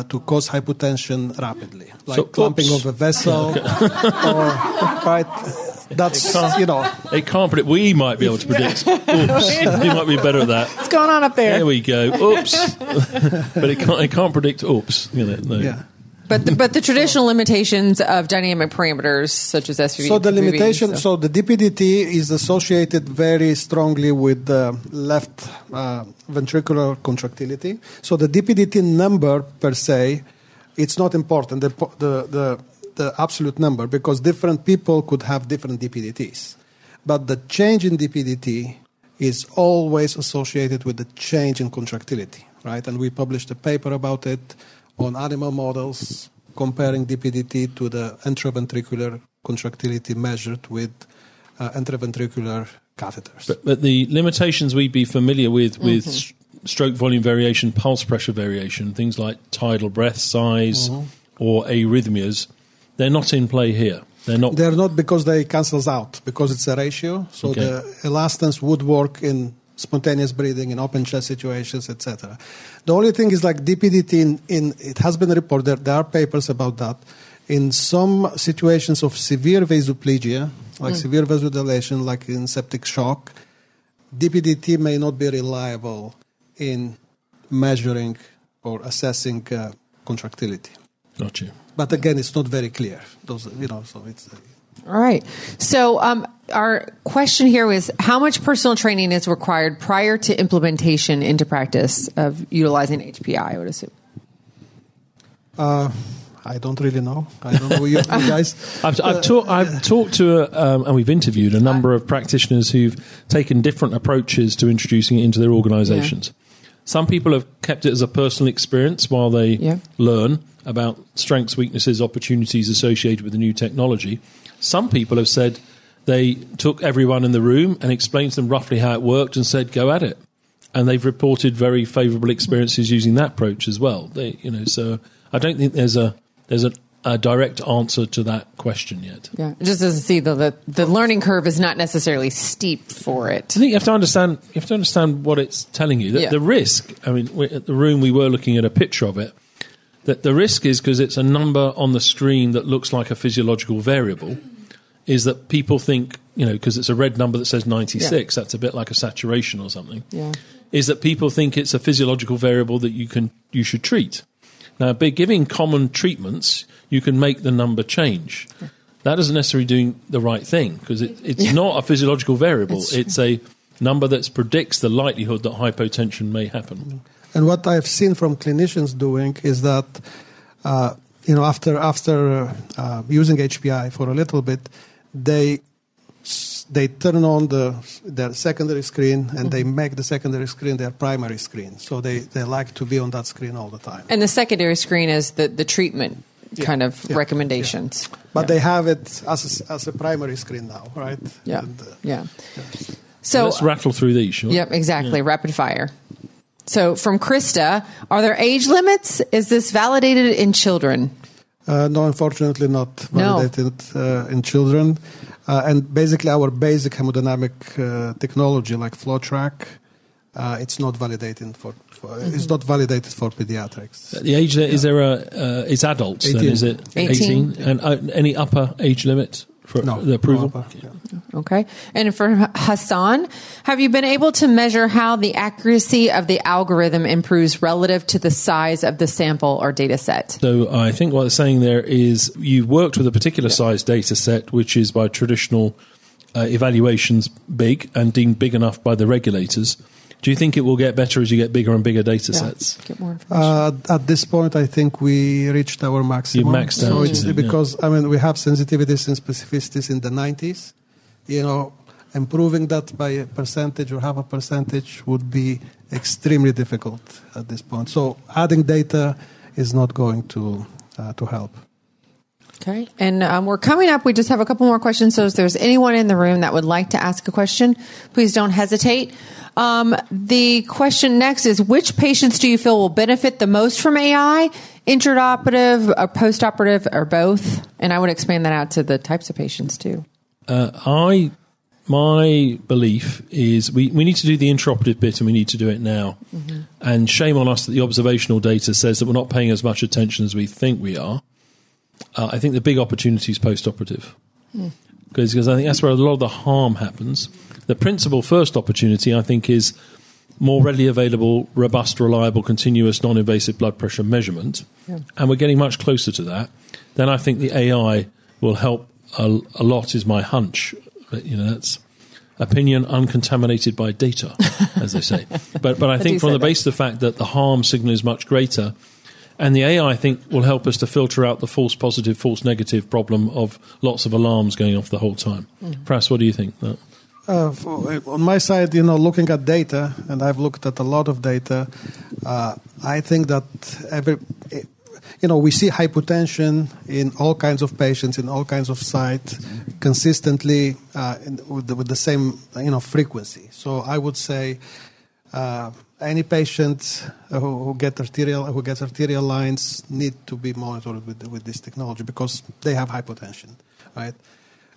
to cause hypotension rapidly, like So, clamping oops. of a vessel, or right. That's It can't predict. We might be able to predict. Oops. We might be better at that. What's going on up there? There we go. Oops. But it can't predict. Oops. No. Yeah. But the traditional limitations of dynamic parameters such as SVD. So the limitation, so the DPDT is associated very strongly with the left ventricular contractility. So the DPDT number per se, it's not important. The absolute number, because different people could have different DPDTs. But the change in DPDT is always associated with the change in contractility, right? And we published a paper about it on animal models comparing DPDT to the intraventricular contractility measured with intraventricular catheters. But the limitations we'd be familiar with stroke volume variation, pulse pressure variation, things like tidal breath size or arrhythmias, they're not in play here. They're not because they cancels out, because it's a ratio. So the elastance would work in spontaneous breathing, in open chest situations, etc. The only thing is like DPDT, it has been reported, there are papers about that. In some situations of severe vasoplegia, like severe vasodilation, like in septic shock, DPDT may not be reliable in measuring or assessing contractility. Got you. But again, it's not very clear. So it's... All right. So our question here was, how much personal training is required prior to implementation into practice of utilizing HPI, I would assume? I don't really know. I don't know you guys. I've talked to, and we've interviewed a number of practitioners who've taken different approaches to introducing it into their organizations. Yeah. Some people have kept it as a personal experience while they learn about strengths, weaknesses, opportunities associated with the new technology. Some people have said they took everyone in the room and explained to them roughly how it worked and said, go at it. And they've reported very favourable experiences using that approach as well. So I don't think there's a direct answer to that question yet. Yeah, it just doesn't see the learning curve is not necessarily steep for it. I think you have to understand what it's telling you. The risk, I mean, at the room we were looking at a picture of it, that the risk is because it's a number on the screen that looks like a physiological variable, is that people think, because it's a red number that says 96, that's a bit like a saturation or something, is that people think it's a physiological variable that you should treat. Now, by giving common treatments, you can make the number change. That doesn't necessarily do the right thing, because it's not a physiological variable. It's a number that predicts the likelihood that hypotension may happen. And what I've seen from clinicians doing is that, after using HPI for a little bit, they turn on their secondary screen and they make the secondary screen their primary screen. So they like to be on that screen all the time. And the secondary screen is the treatment kind of recommendations. Yeah. But they have it as a primary screen now, right? Yeah. So let's rattle through these, sure. Yep, exactly. Yeah. Rapid fire. So from Krista, are there age limits? Is this validated in children? No, unfortunately not validated in children. And basically our basic hemodynamic technology like FlowTrack, it's not validated for it's not validated for pediatrics. The age is there it's adults 18. Then is it 18? And any upper age limit for the approval? No upper, Okay. And for Hassan, have you been able to measure how the accuracy of the algorithm improves relative to the size of the sample or data set? So I think what they're saying there is you've worked with a particular size data set, which is by traditional evaluations big and deemed big enough by the regulators. Do you think it will get better as you get bigger and bigger data sets? Get more information. At this point, I think we reached our maximum. You maxed out. So it's because, we have sensitivities and specificities in the 90s. Improving that by a percentage or half a percentage would be extremely difficult at this point. So adding data is not going to help. Okay. And we're coming up. We just have a couple more questions. So if there's anyone in the room that would like to ask a question, please don't hesitate. The question next is, which patients do you feel will benefit the most from AI? Interoperative, or postoperative, or both? And I would expand that out to the types of patients too. I my belief is we need to do the intraoperative bit, and we need to do it now. Mm-hmm. And shame on us that the observational data says that we're not paying as much attention as we think we are. I think the big opportunity is post-operative. Because I think that's where a lot of the harm happens. The principal first opportunity, I think, is more readily available, robust, reliable, continuous, non-invasive blood pressure measurement. Yeah. And we're getting much closer to that. Then I think the AI will help a lot, is my hunch. But, that's opinion uncontaminated by data, as they say. But I think from the basis of the fact that the harm signal is much greater, and the AI, I think, will help us to filter out the false positive, false negative problem of lots of alarms going off the whole time. Feras, what do you think? On my side, looking at data, and I've looked at a lot of data, I think that we see hypotension in all kinds of patients, in all kinds of sites, consistently with the same frequency. So I would say any patient who gets arterial lines need to be monitored with this technology because they have hypotension, right?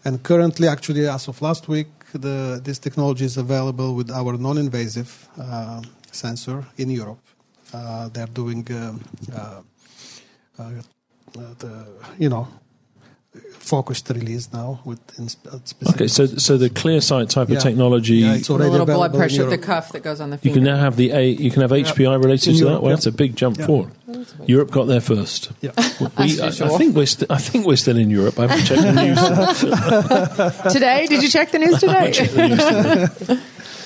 And currently, actually, as of last week, this technology is available with our non-invasive sensor in Europe. They're doing focused release now with specific. Okay, so the ClearSight type of technology. Yeah, it's already a little blood available pressure at the cuff that goes on the finger. You can now have HPI related to that. Well, that's a big jump forward. Europe got there first. Yeah. I think we're still in Europe. I haven't checked the news today. Did you check the news today? Checked the news today.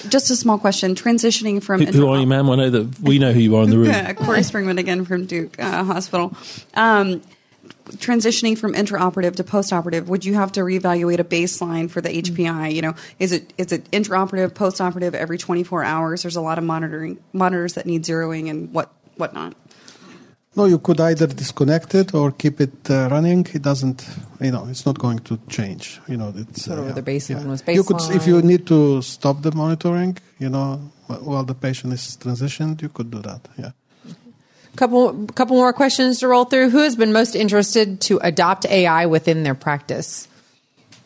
Just a small question. Transitioning from who are you, ma'am? I know that we know who you are in the room. Corey Springman again from Duke Hospital. Transitioning from intraoperative to postoperative, would you have to reevaluate a baseline for the HPI? Is it intraoperative, postoperative every 24 hours? There's a lot of monitors that need zeroing and whatnot. No, you could either disconnect it or keep it running. It doesn't, it's not going to change. It's the baseline was baseline. You could, if you need to stop the monitoring, while the patient is transitioned, you could do that. Yeah. Couple more questions to roll through. Who has been most interested to adopt AI within their practice?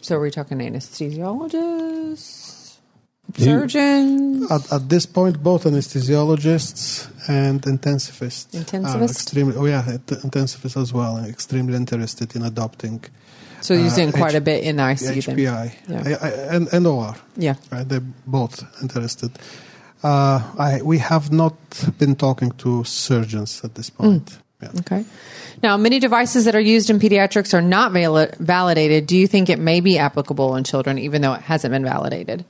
So are we talking anesthesiologists, surgeons? At this point, both anesthesiologists and intensivists. Intensivists? Intensivists as well. Extremely interested in adopting. So using quite a bit in ICU. HPI and OR. Yeah. Right, they're both interested. We have not been talking to surgeons at this point. Yeah. Okay. Now, many devices that are used in pediatrics are not validated. Do you think it may be applicable in children, even though it hasn't been validated?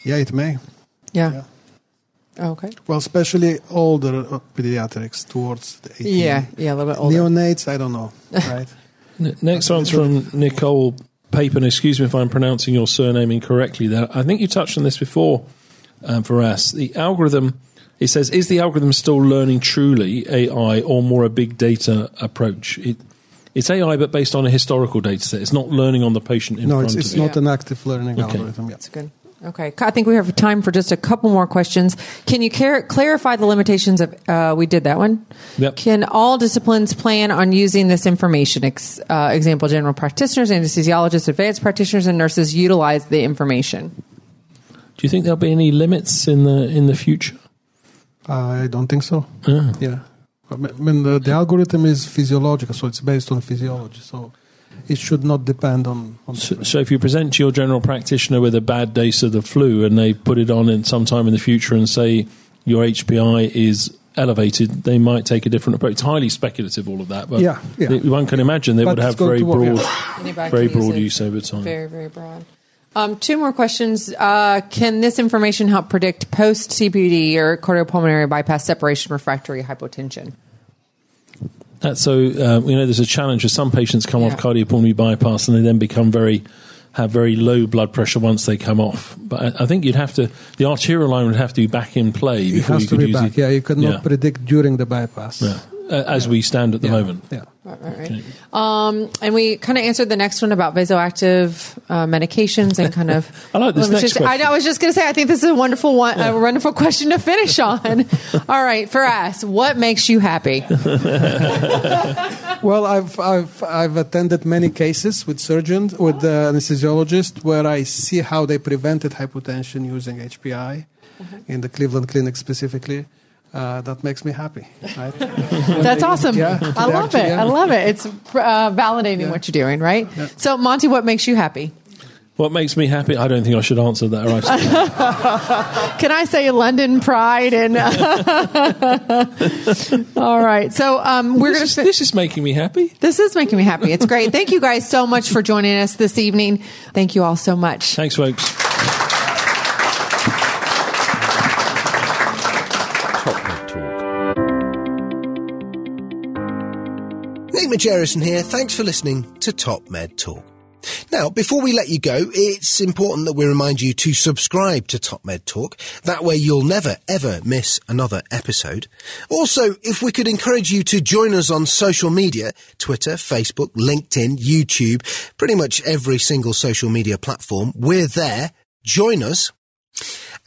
Yeah, it may. Yeah. Okay. Well, especially older pediatrics towards the 18. Yeah, a little bit older. Neonates, I don't know. Right. Next one's from Nicole Papen. Excuse me if I'm pronouncing your surname incorrectly there. I think you touched on this before. For us, the algorithm, it says, is the algorithm still learning truly AI or more a big data approach? It's AI, but based on a historical data set. It's not learning on the patient in front of it. No, it's not an active learning algorithm. That's good. Okay. I think we have time for just a couple more questions. Can you clarify the limitations of, we did that one. Yep. Can all disciplines plan on using this information? Example, general practitioners, anesthesiologists, advanced practitioners, and nurses utilize the information. Do you think there'll be any limits in the future? I don't think so. Yeah. I mean, the algorithm is physiological, so it's based on physiology. So it should not depend on so if you present to your general practitioner with a bad case of the flu and they put it on in sometime in the future and say your HPI is elevated, they might take a different approach. It's highly speculative, all of that. But one can imagine they would have very broad use over time. Very, very broad. Two more questions. Can this information help predict post-CPD or cardiopulmonary bypass separation refractory hypotension? There's a challenge as some patients come off cardiopulmonary bypass and they then have very low blood pressure once they come off. But I think the arterial line would have to be back in play before you could use it. Yeah, you cannot predict during the bypass. Yeah. as we stand at the moment. Yeah. Right. And we kind of answered the next one about vasoactive medications and kind of. I like this next question. I was just going to say, I think this is a wonderful one, a wonderful question to finish on. All right, Feras, what makes you happy? Well, I've attended many cases with surgeons, with anesthesiologists, where I see how they prevented hypotension using HPI in the Cleveland Clinic specifically. That makes me happy. Right? That's awesome. Yeah, I love it. I love it. It's validating what you're doing, right? Yeah. So, Monty, what makes you happy? What makes me happy? I don't think I should answer that right. Can I say London pride? And all right. So we're going to. This is making me happy. This is making me happy. It's great. Thank you guys so much for joining us this evening. Thank you all so much. Thanks, folks. Nick Majerison here. Thanks for listening to TopMedTalk. Now, before we let you go, it's important that we remind you to subscribe to TopMedTalk. That way you'll never, ever miss another episode. Also, if we could encourage you to join us on social media, Twitter, Facebook, LinkedIn, YouTube, pretty much every single social media platform, we're there. Join us.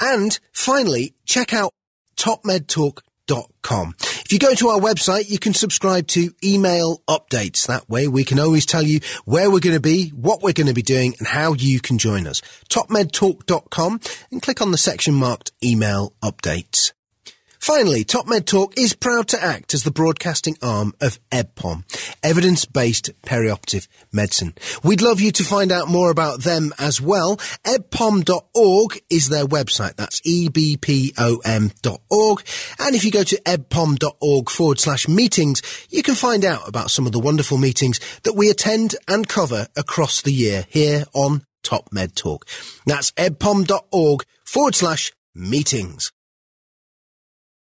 And finally, check out TopMedTalk.com. If you go to our website, you can subscribe to email updates. That way we can always tell you where we're going to be, what we're going to be doing, and how you can join us. TopMedTalk.com and click on the section marked email updates. Finally, TopMedTalk is proud to act as the broadcasting arm of EBPOM, evidence-based perioperative medicine. We'd love you to find out more about them as well. ebpom.org is their website. That's ebpom.org. And if you go to ebpom.org/meetings, you can find out about some of the wonderful meetings that we attend and cover across the year here on TopMedTalk. That's ebpom.org/meetings.